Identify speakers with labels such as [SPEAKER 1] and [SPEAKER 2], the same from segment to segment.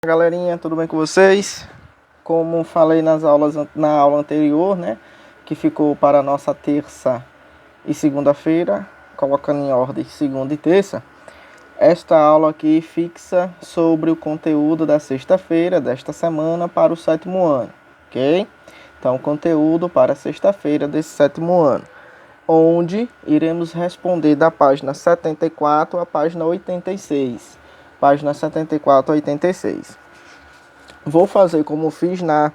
[SPEAKER 1] Galerinha, tudo bem com vocês? Como falei na aula anterior, né, que ficou para a nossa terça e segunda-feira, colocando em ordem segunda e terça, esta aula aqui fixa sobre o conteúdo da sexta-feira desta semana para o sétimo ano, ok? Então, conteúdo para sexta-feira desse sétimo ano, onde iremos responder da página 74 à página 86. Página 74 a 86. Vou fazer como fiz na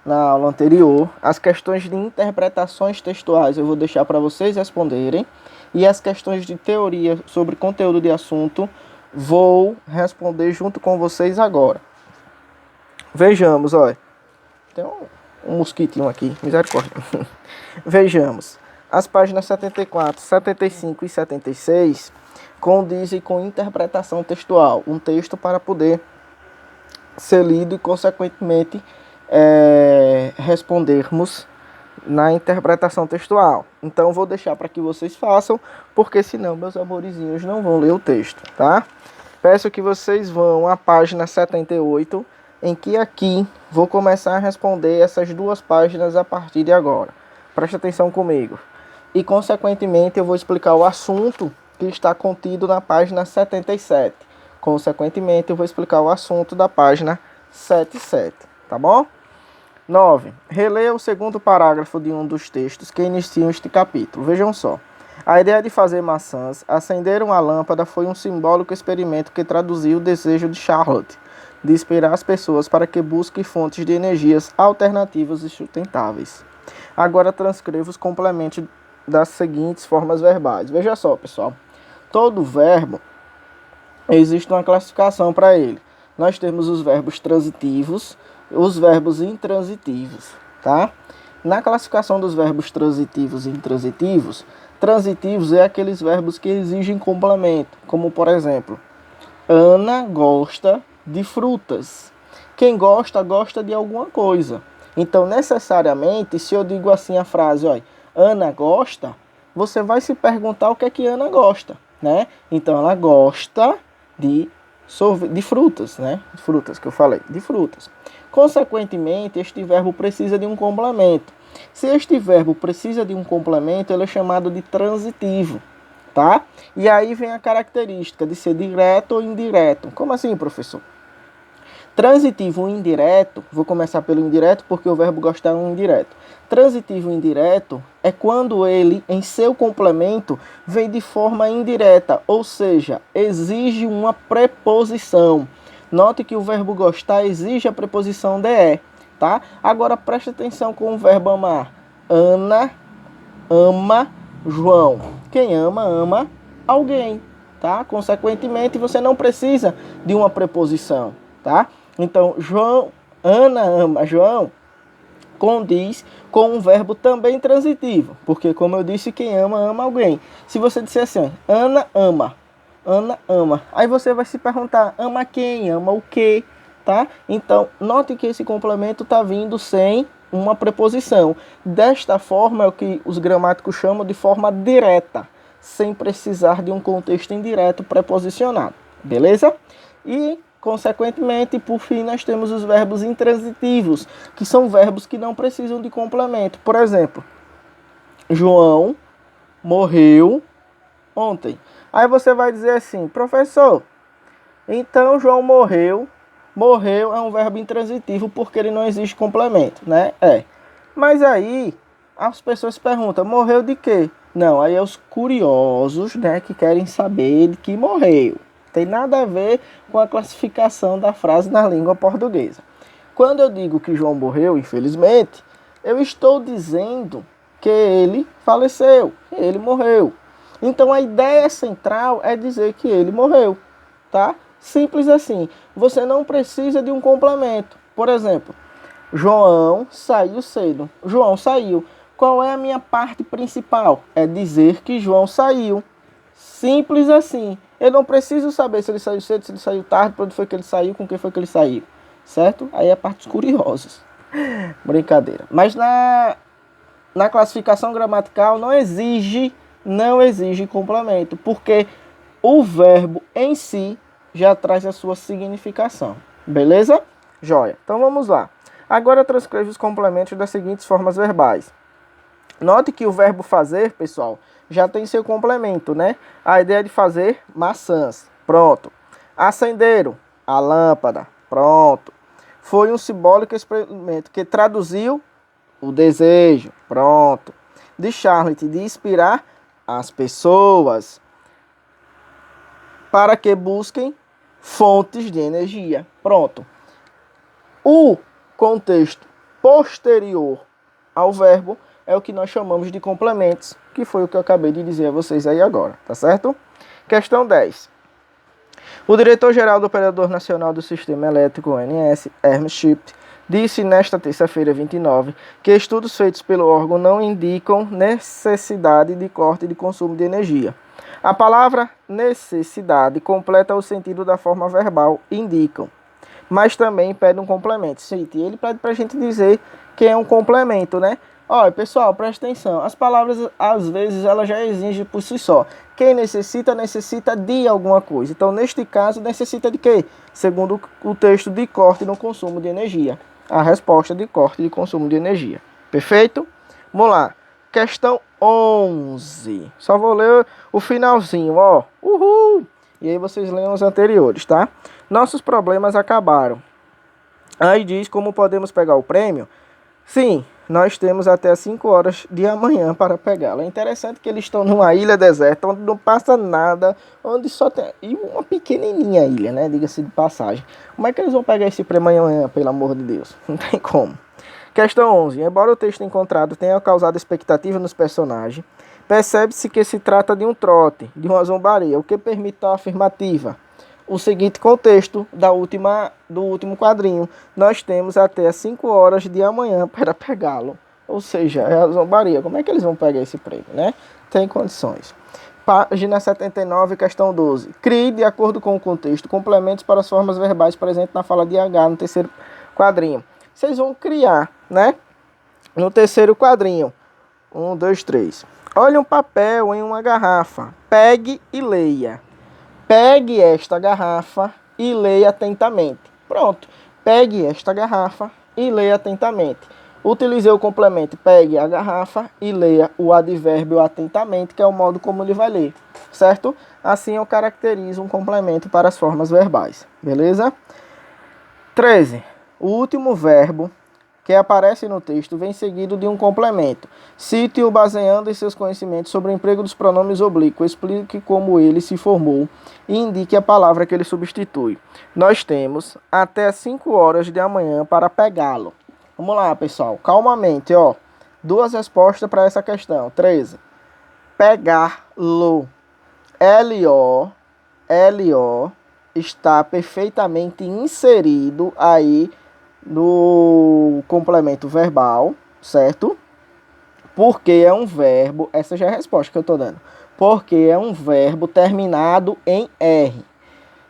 [SPEAKER 1] aula anterior. As questões de interpretações textuais eu vou deixar para vocês responderem. E as questões de teoria sobre conteúdo de assunto vou responder junto com vocês agora. Vejamos, olha. Tem um mosquitinho aqui, misericórdia. Vejamos. As páginas 74, 75 e 76 condizem com interpretação textual. Um texto para poder ser lido e, consequentemente, respondermos na interpretação textual. Então, vou deixar para que vocês façam, porque senão meus amorizinhos não vão ler o texto, tá? Peço que vocês vão à página 78, em que aqui vou começar a responder essas duas páginas a partir de agora. Preste atenção comigo. E, consequentemente, eu vou explicar o assunto que está contido na página 77. Consequentemente, eu vou explicar o assunto da página 77, tá bom? 9. Releia o segundo parágrafo de um dos textos que iniciam este capítulo. Vejam só. A ideia de fazer maçãs, acender uma lâmpada, foi um simbólico experimento que traduziu o desejo de Charlotte de inspirar as pessoas para que busquem fontes de energias alternativas e sustentáveis. Agora transcreva os complementos das seguintes formas verbais. Veja só, pessoal. Todo verbo, existe uma classificação para ele. Nós temos os verbos transitivos e os verbos intransitivos, tá? Na classificação dos verbos transitivos e intransitivos, transitivos é aqueles verbos que exigem complemento, como por exemplo, Ana gosta de frutas. Quem gosta, gosta de alguma coisa. Então, necessariamente, se eu digo assim a frase, olha, Ana gosta, você vai se perguntar o que é que Ana gosta, né? Então, ela gosta de frutas, né? De frutas que eu falei, de frutas. Consequentemente, este verbo precisa de um complemento. Se este verbo precisa de um complemento, ele é chamado de transitivo, tá? E aí vem a característica de ser direto ou indireto. Como assim, professor? Transitivo indireto, vou começar pelo indireto porque o verbo gostar é um indireto. Transitivo indireto é quando ele, em seu complemento, vem de forma indireta, ou seja, exige uma preposição. Note que o verbo gostar exige a preposição de, tá? Agora preste atenção com o verbo amar. Ana ama João. Quem ama, ama alguém, tá? Consequentemente, você não precisa de uma preposição, tá? Então, Ana ama João condiz com um verbo também transitivo, porque, como eu disse, quem ama, ama alguém. Se você disser assim, Ana ama, aí você vai se perguntar, ama quem? Ama o quê? Tá? Então, note que esse complemento está vindo sem uma preposição. Desta forma, é o que os gramáticos chamam de forma direta, sem precisar de um contexto indireto preposicionado. Beleza? E, consequentemente, por fim, nós temos os verbos intransitivos, que são verbos que não precisam de complemento. Por exemplo, João morreu ontem. Aí você vai dizer assim, professor, então João morreu. Morreu é um verbo intransitivo porque ele não existe complemento, né? Mas aí as pessoas perguntam, morreu de quê? Não, aí é os curiosos, né, que querem saber de que morreu. Tem nada a ver com a classificação da frase na língua portuguesa. Quando eu digo que João morreu, infelizmente, eu estou dizendo que ele faleceu, que ele morreu. Então a ideia central é dizer que ele morreu, tá? Simples assim. Você não precisa de um complemento. Por exemplo, João saiu cedo. João saiu. Qual é a minha parte principal? É dizer que João saiu. Simples assim. Eu não preciso saber se ele saiu cedo, se ele saiu tarde, para onde foi que ele saiu, com quem foi que ele saiu. Certo? Aí é a parte dos curiosos. Brincadeira. Mas na classificação gramatical não exige complemento, porque o verbo em si já traz a sua significação. Beleza? Joia. Então vamos lá. Agora transcreve os complementos das seguintes formas verbais. Note que o verbo fazer, pessoal, já tem seu complemento, né? A ideia de fazer maçãs. Pronto. Acenderam a lâmpada. Pronto. Foi um simbólico experimento que traduziu o desejo. Pronto. De Charlotte, de inspirar as pessoas para que busquem fontes de energia. Pronto. O contexto posterior ao verbo é o que nós chamamos de complementos, que foi o que eu acabei de dizer a vocês aí agora, tá certo? Questão 10. O diretor-geral do Operador Nacional do Sistema Elétrico, ONS, Ernst Schipt, disse nesta terça-feira, 29, que estudos feitos pelo órgão não indicam necessidade de corte de consumo de energia. A palavra necessidade completa o sentido da forma verbal indicam, mas também pede um complemento. Sim, ele pede para a gente dizer que é um complemento, né? Olha, pessoal, presta atenção. As palavras, às vezes, elas já exigem por si só. Quem necessita, necessita de alguma coisa. Então, neste caso, necessita de quê? Segundo o texto, de corte no consumo de energia. A resposta de corte de consumo de energia. Perfeito? Vamos lá. Questão 11. Só vou ler o finalzinho, ó. Uhul! E aí vocês leiam os anteriores, tá? Nossos problemas acabaram. Aí diz como podemos pegar o prêmio. Sim, nós temos até as 5 horas de amanhã para pegá-lo. É interessante que eles estão numa ilha deserta, onde não passa nada, onde só tem... E uma pequenininha ilha, né? Diga-se de passagem. Como é que eles vão pegar esse prêmio amanhã, pelo amor de Deus? Não tem como. Questão 11. Embora o texto encontrado tenha causado expectativa nos personagens, percebe-se que se trata de um trote, de uma zombaria, o que permite a afirmativa. O seguinte contexto do último quadrinho. Nós temos até as 5 horas de amanhã para pegá-lo. Ou seja, é a zombaria. Como é que eles vão pegar esse prêmio, né? Tem condições. Página 79, questão 12. Crie, de acordo com o contexto, complementos para as formas verbais presentes na fala de H no terceiro quadrinho. Vocês vão criar, né? No terceiro quadrinho. 1, 2, 3. Olhe um papel em uma garrafa. Pegue e leia. Pegue esta garrafa e leia atentamente. Pronto. Pegue esta garrafa e leia atentamente. Utilizei o complemento pegue a garrafa e leia o advérbio atentamente, que é o modo como ele vai ler. Certo? Assim eu caracterizo um complemento para as formas verbais. Beleza? 13. O último verbo que aparece no texto vem seguido de um complemento. Cite-o baseando em seus conhecimentos sobre o emprego dos pronomes oblíquos. Explique como ele se formou e indique a palavra que ele substitui. Nós temos até 5 horas de amanhã para pegá-lo. Vamos lá, pessoal. Calmamente, ó. 2 respostas para essa questão. 13. Pegá-lo. L-O está perfeitamente inserido aí no complemento verbal, certo? Porque é um verbo, essa já é a resposta que eu estou dando. Porque é um verbo terminado em R.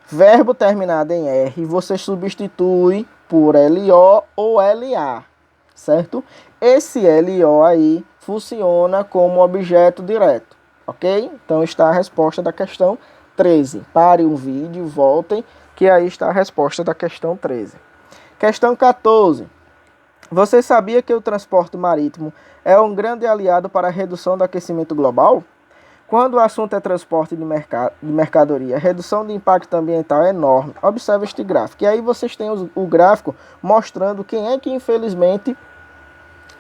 [SPEAKER 1] Verbo terminado em R, você substitui por LO ou LA, certo? Esse LO aí funciona como objeto direto, ok? Então está a resposta da questão 13. Pare um vídeo, voltem, que aí está a resposta da questão 13. Questão 14. Você sabia que o transporte marítimo é um grande aliado para a redução do aquecimento global? Quando o assunto é transporte de mercadoria, a redução de impacto ambiental é enorme. Observe este gráfico. E aí vocês têm o gráfico mostrando quem é que, infelizmente,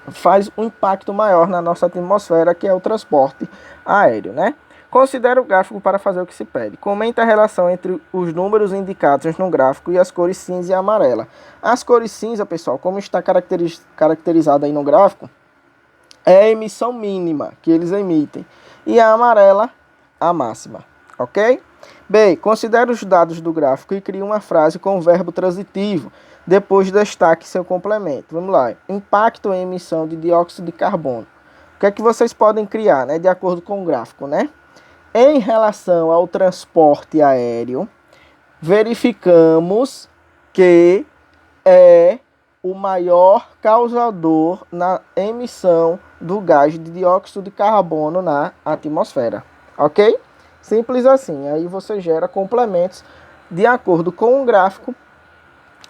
[SPEAKER 1] faz um impacto maior na nossa atmosfera, que é o transporte aéreo, né? Considere o gráfico para fazer o que se pede. Comente a relação entre os números indicados no gráfico e as cores cinza e amarela. As cores cinza, pessoal, como está caracterizado aí no gráfico, é a emissão mínima que eles emitem. E a amarela, a máxima. Ok? B. Considere os dados do gráfico e crie uma frase com o verbo transitivo. Depois destaque seu complemento. Vamos lá. Impacto em emissão de dióxido de carbono. O que é que vocês podem criar, né? De acordo com o gráfico, né? Em relação ao transporte aéreo, verificamos que é o maior causador na emissão do gás de dióxido de carbono na atmosfera. Ok? Simples assim. Aí você gera complementos de acordo com o gráfico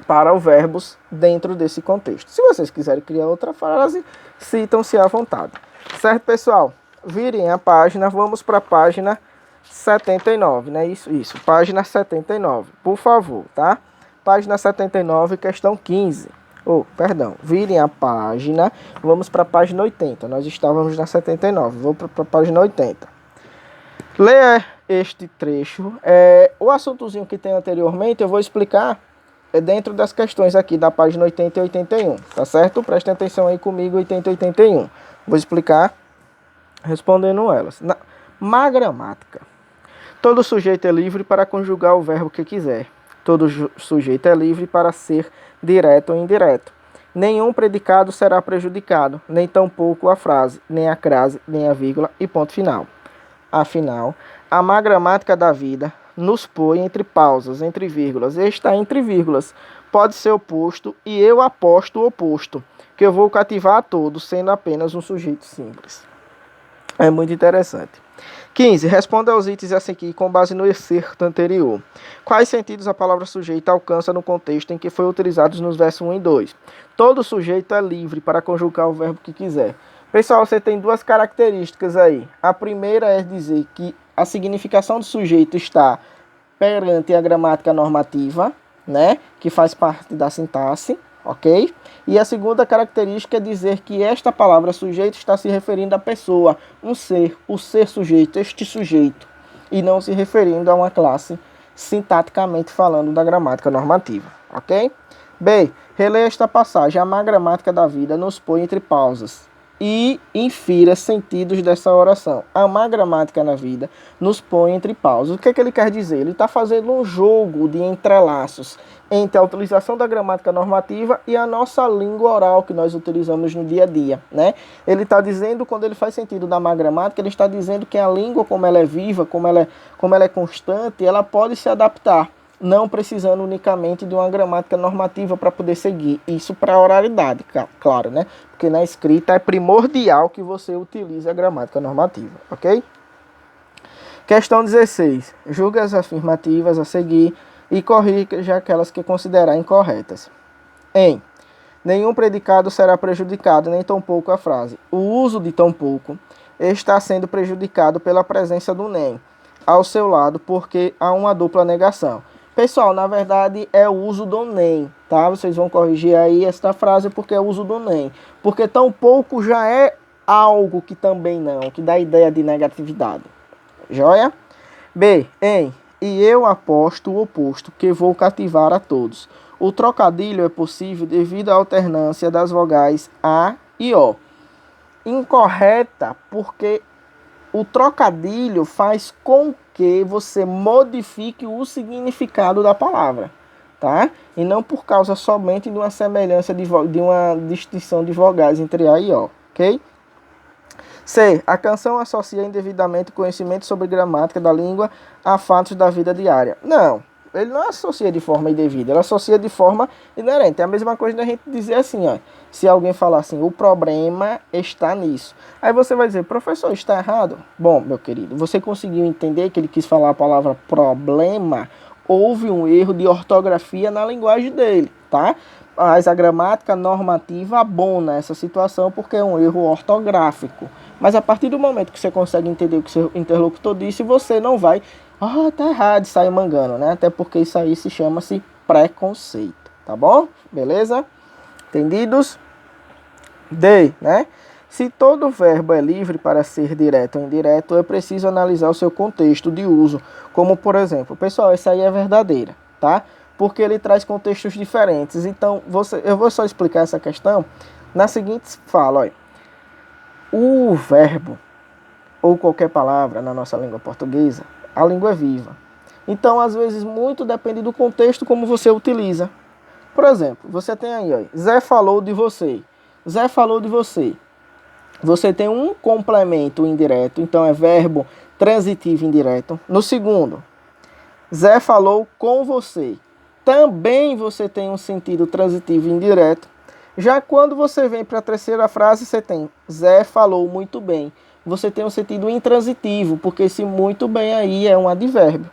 [SPEAKER 1] para os verbos dentro desse contexto. Se vocês quiserem criar outra frase, citam-se à vontade. Certo, pessoal? Virem a página, vamos para a página 79, né? Isso, página 79, por favor, tá? Página 79, questão 15. Virem a página, vamos para a página 80. Nós estávamos na 79, vou para a página 80. Leia este trecho. O assuntozinho que tem anteriormente eu vou explicar dentro das questões aqui da página 80 e 81, tá certo? Prestem atenção aí comigo, 80 e 81. Vou explicar respondendo elas. Má gramática. Todo sujeito é livre para conjugar o verbo que quiser. Todo sujeito é livre para ser direto ou indireto. Nenhum predicado será prejudicado, nem tampouco a frase, nem a crase, nem a vírgula e ponto final. Afinal, a má gramática da vida nos põe entre pausas, entre vírgulas. Está entre vírgulas. Pode ser oposto e eu aposto o oposto, que eu vou cativar a todos, sendo apenas um sujeito simples. É muito interessante. 15. Responda aos itens a seguir com base no excerto anterior. Quais sentidos a palavra sujeito alcança no contexto em que foi utilizado nos versos 1 e 2? Todo sujeito é livre para conjugar o verbo que quiser. Pessoal, você tem duas características aí. A primeira é dizer que a significação do sujeito está perante a gramática normativa, né, que faz parte da sintaxe, ok? E a segunda característica é dizer que esta palavra sujeito está se referindo à pessoa, um ser, o ser sujeito, este sujeito, e não se referindo a uma classe, sintaticamente falando da gramática normativa, ok? B. Releia esta passagem. A má gramática da vida nos põe entre pausas e infira sentidos dessa oração. A má gramática na vida nos põe entre pausas. O que é que ele quer dizer? Ele está fazendo um jogo de entrelaços entre a utilização da gramática normativa e a nossa língua oral que nós utilizamos no dia a dia, né? Ele está dizendo, quando ele faz sentido da má gramática, ele está dizendo que a língua, como ela é viva, como ela é constante, ela pode se adaptar, não precisando unicamente de uma gramática normativa para poder seguir. Isso para a oralidade, claro, né? Porque na escrita é primordial que você utilize a gramática normativa, ok? Questão 16. Julgue as afirmativas a seguir e corrija aquelas que considerar incorretas. Nenhum predicado será prejudicado, nem tampouco a frase. O uso de tampouco está sendo prejudicado pela presença do nem ao seu lado, porque há uma dupla negação. Pessoal, na verdade é o uso do nem, tá? Vocês vão corrigir aí esta frase porque é o uso do nem. Porque tampouco já é algo que também não, que dá ideia de negatividade. Joia? B. E eu aposto o oposto, que vou cativar a todos. O trocadilho é possível devido à alternância das vogais A e O. Incorreta, porque o trocadilho faz com que você modifique o significado da palavra, tá? E não por causa somente de uma semelhança de uma distinção de vogais entre A e O, ok? C. A canção associa indevidamente conhecimento sobre gramática da língua a fatos da vida diária. Não, ele não associa de forma indevida, ele associa de forma inerente. É a mesma coisa da gente dizer assim, ó. Se alguém falar assim, o problema está nisso. Aí você vai dizer, professor, está errado? Bom, meu querido, você conseguiu entender que ele quis falar a palavra problema? Houve um erro de ortografia na linguagem dele, tá? Mas a gramática normativa abona essa situação porque é um erro ortográfico. Mas a partir do momento que você consegue entender o que seu interlocutor disse, você não vai, tá errado, e sair mangando, né? Até porque isso aí se chama-se preconceito, tá bom? Beleza? Entendidos? D, né? Se todo verbo é livre para ser direto ou indireto, é preciso analisar o seu contexto de uso. Como, por exemplo, pessoal, essa aí é verdadeira, tá? Porque ele traz contextos diferentes. Então, eu vou só explicar essa questão na seguinte fala, olha. O verbo, ou qualquer palavra na nossa língua portuguesa, a língua é viva. Então, às vezes, muito depende do contexto como você utiliza. Por exemplo, você tem aí, ó, Zé falou de você. Zé falou de você. Você tem um complemento indireto, então é verbo transitivo indireto. No segundo, Zé falou com você. Também você tem um sentido transitivo indireto. Já quando você vem para a terceira frase, você tem Zé falou muito bem. Você tem um sentido intransitivo, porque esse muito bem aí é um advérbio.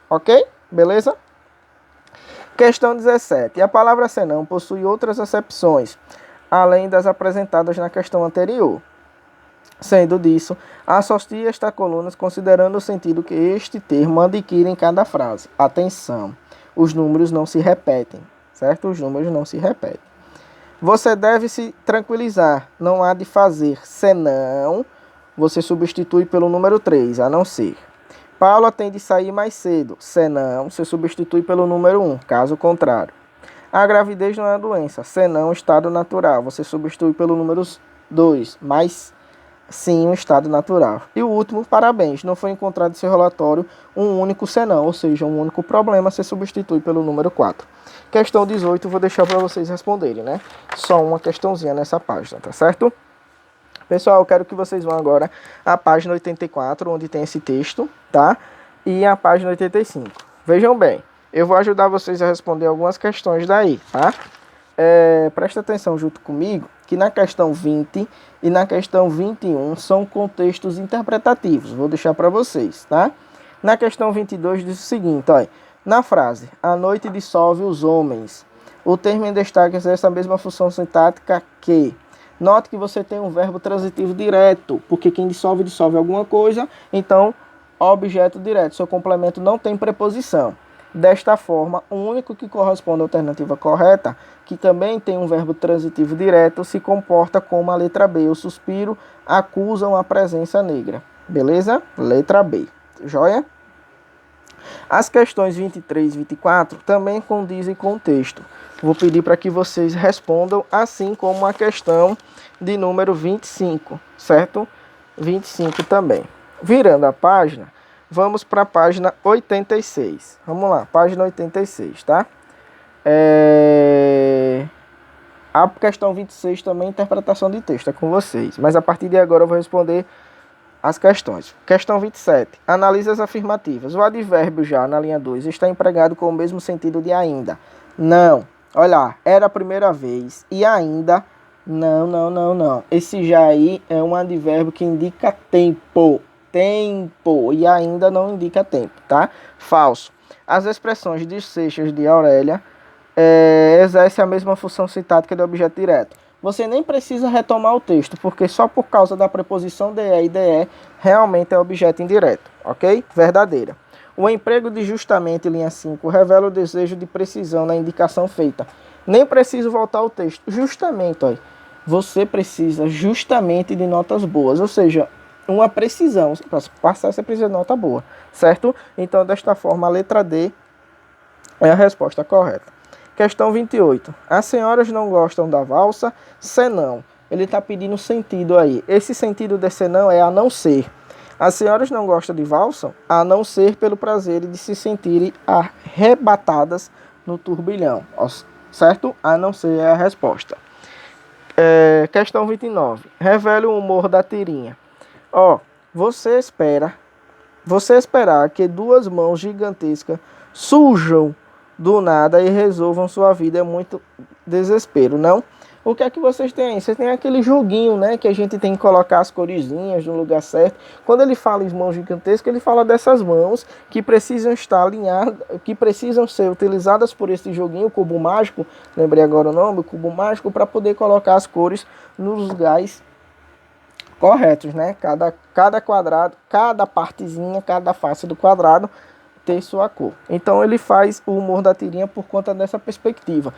[SPEAKER 1] Ok? Beleza? Questão 17. A palavra senão possui outras acepções, além das apresentadas na questão anterior. Sendo disso, associe estas colunas considerando o sentido que este termo adquire em cada frase. Atenção, os números não se repetem, certo? Os números não se repetem. Você deve se tranquilizar, não há de fazer senão, você substitui pelo número 3, a não ser. Paula tem de sair mais cedo, senão, você substitui pelo número 1, caso contrário. A gravidez não é uma doença, senão estado natural, você substitui pelo número 2, mas sim um estado natural. E o último, parabéns, não foi encontrado em seu relatório um único senão, ou seja, um único problema, você substitui pelo número 4. Questão 18, vou deixar para vocês responderem, né? Só uma questãozinha nessa página, tá certo? Pessoal, eu quero que vocês vão agora à página 84, onde tem esse texto, tá? E a página 85. Vejam bem, eu vou ajudar vocês a responder algumas questões daí, tá? Presta atenção junto comigo, que na questão 20 e na questão 21 são contextos interpretativos. Vou deixar para vocês, tá? Na questão 22 diz o seguinte, olha. Na frase, a noite dissolve os homens, o termo em destaque exerce a mesma função sintática que... Note que você tem um verbo transitivo direto, porque quem dissolve, dissolve alguma coisa, então, objeto direto. Seu complemento não tem preposição. Desta forma, o único que corresponde à alternativa correta, que também tem um verbo transitivo direto, se comporta como a letra B. O suspiro acusam a presença negra. Beleza? Letra B. Joia? As questões 23 e 24 também condizem com o texto. Vou pedir para que vocês respondam, assim como a questão de número 25, certo? 25 também. Virando a página, vamos para a página 86. Vamos lá, página 86, tá? A questão 26 também, interpretação de texto, é com vocês. Mas a partir de agora eu vou responder as questões. Questão 27. Analise as afirmativas. O advérbio já na linha 2 está empregado com o mesmo sentido de ainda. Não. Olha lá, era a primeira vez e ainda... Não. Esse já aí é um advérbio que indica tempo. Tempo. E ainda não indica tempo, tá? Falso. As expressões de Seixas de Aurélia exercem a mesma função sintática do objeto direto. Você nem precisa retomar o texto, porque só por causa da preposição de e de realmente é objeto indireto, ok? Verdadeira. O emprego de justamente, linha 5, revela o desejo de precisão na indicação feita. Nem preciso voltar ao texto. Justamente, olha, você precisa justamente de notas boas, ou seja, uma precisão. Para passar, você precisa de nota boa, certo? Então, desta forma, a letra D é a resposta correta. Questão 28. As senhoras não gostam da valsa, senão. Ele está pedindo sentido aí. Esse sentido de senão é a não ser. As senhoras não gostam de valsa, a não ser pelo prazer de se sentirem arrebatadas no turbilhão. Certo? A não ser é a resposta. Questão 29. Revele o humor da tirinha. Você esperar que duas mãos gigantescas surjam do nada e resolvam sua vida é muito desespero, não? O que é que vocês têm aí? Vocês têm aquele joguinho, né? Que a gente tem que colocar as coresinhas no lugar certo. Quando ele fala em mãos gigantescas, ele fala dessas mãos que precisam estar alinhadas, que precisam ser utilizadas por esse joguinho, o cubo mágico. Lembrei agora o nome, o cubo mágico, para poder colocar as cores nos lugares corretos, né? Cada quadrado, cada partezinha, cada face do quadrado ter sua cor. Então ele faz o humor da tirinha por conta dessa perspectiva.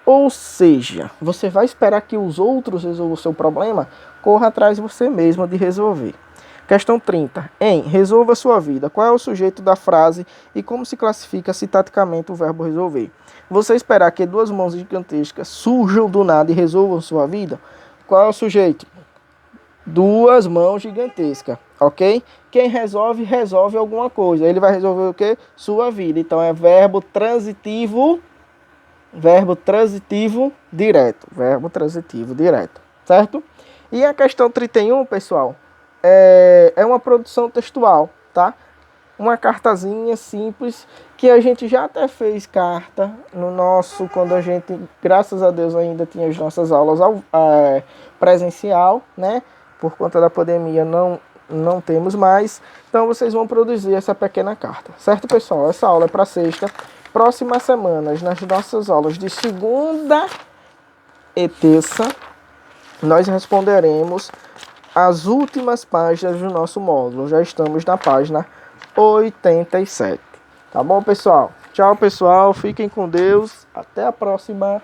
[SPEAKER 1] Ou seja, você vai esperar que os outros resolvam o seu problema? Corra atrás você mesmo de resolver. Questão 30. Resolva sua vida. Qual é o sujeito da frase e como se classifica sintaticamente o verbo resolver? Você esperar que duas mãos gigantescas surjam do nada e resolvam sua vida? Qual é o sujeito? Duas mãos gigantescas, ok? Quem resolve, resolve alguma coisa. Ele vai resolver o quê? Sua vida. Então é verbo transitivo direto. Verbo transitivo direto, certo? E a questão 31, pessoal, é uma produção textual, tá? Uma cartazinha simples, que a gente já até fez carta no nosso, quando a gente, graças a Deus, ainda tinha as nossas aulas presencial, né? Por conta da pandemia não temos mais. Então vocês vão produzir essa pequena carta, certo, pessoal? Essa aula é para sexta. próximas semanas, nas nossas aulas de segunda e terça, nós responderemos as últimas páginas do nosso módulo. Já estamos na página 87. Tá bom, pessoal? Tchau, pessoal. Fiquem com Deus. Até a próxima.